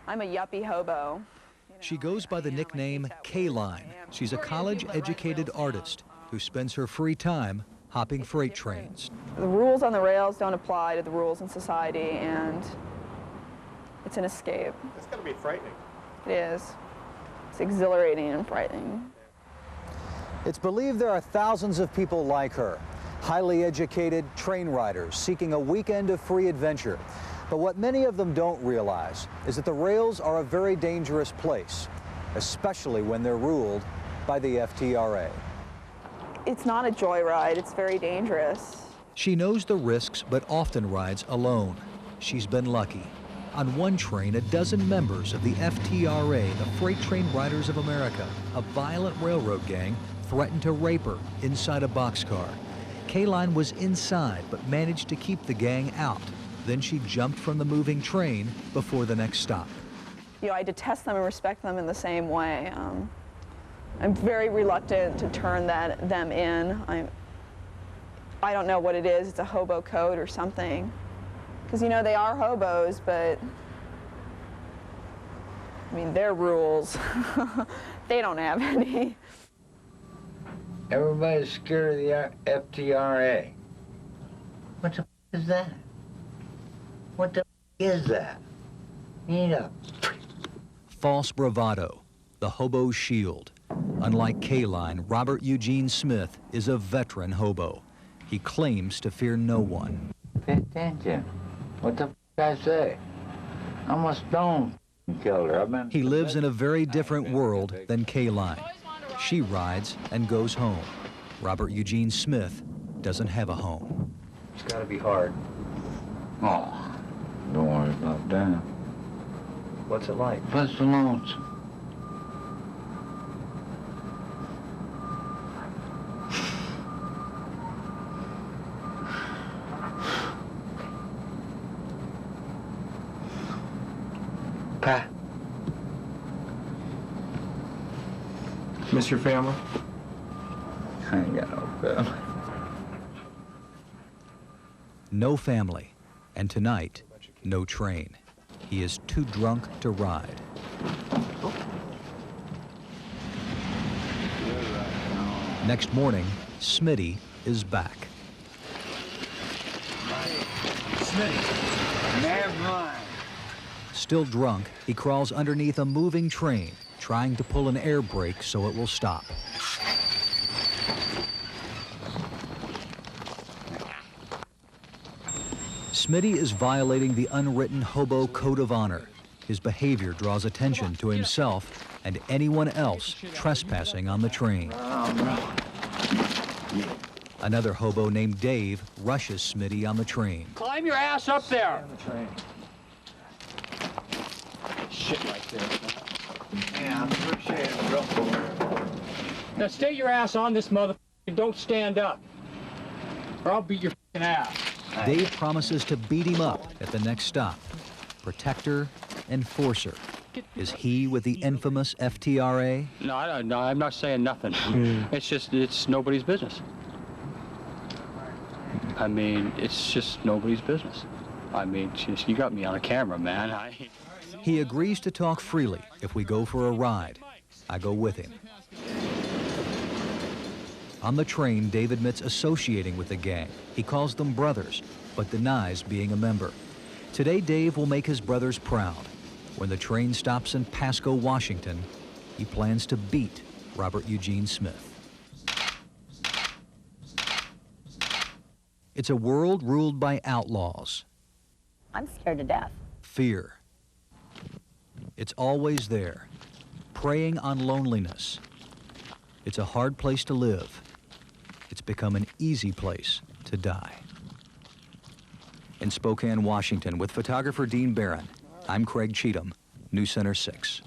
I'm a yuppie hobo. She goes by the nickname KOIN. She's a college-educated artist who spends her free time hopping freight trains. The rules on the rails don't apply to the rules in society, and it's an escape. It's going to be frightening. It is. It's exhilarating and frightening. It's believed there are thousands of people like her, highly educated train riders seeking a weekend of free adventure. But what many of them don't realize is that the rails are a very dangerous place, especially when they're ruled by the FTRA. It's not a joyride. It's very dangerous. She knows the risks, but often rides alone. She's been lucky. On one train, a dozen members of the FTRA, the Freight Train Riders of America, a violent railroad gang, threatened to rape her inside a boxcar. KOIN was inside, but managed to keep the gang out. Then she jumped from the moving train before the next stop. You know, I detest them and respect them in the same way. I'm very reluctant to turn them in. I don't know what it is. It's a hobo code or something. Because, you know, they are hobos, but, I mean, their rules, they don't have any. Everybody's scared of the FTRA. What the is that? What the is that? Eat up. False bravado, the hobo's shield. Unlike KOIN, Robert Eugene Smith is a veteran hobo. He claims to fear no one. Pay attention. What the I say? I'm a stone killer. He lives in a very different world than KOIN. She rides and goes home. Robert Eugene Smith doesn't have a home. It's got to be hard. Oh, don't worry about that. What's it like? What's the lonesome? Pa. Miss your family? I ain't got no family. No family, and tonight, no train. He is too drunk to ride. Next morning, Smitty is back. Smitty, never mind. Still drunk, he crawls underneath a moving train, trying to pull an air brake so it will stop. Smitty is violating the unwritten hobo code of honor. His behavior draws attention to himself and anyone else trespassing on the train. Another hobo named Dave rushes Smitty on the train. Climb your ass up there. Shit right there. Yeah, I appreciate it, real. Now stay your ass on this motherfucker and don't stand up, or I'll beat your fucking ass. Dave promises to beat him up at the next stop. Protector, enforcer. Is he with the infamous FTRA? No, I'm not saying nothing. It's nobody's business. I mean, it's just nobody's business. I mean, you got me on a camera, man. He agrees to talk freely if we go for a ride. I go with him. On the train, Dave admits associating with the gang. He calls them brothers, but denies being a member. Today, Dave will make his brothers proud. When the train stops in Pasco, Washington, he plans to beat Robert Eugene Smith. It's a world ruled by outlaws. I'm scared to death. Fear. It's always there, preying on loneliness. It's a hard place to live. It's become an easy place to die. In Spokane, Washington, with photographer Dean Barron, I'm Craig Cheatham, News Center 6.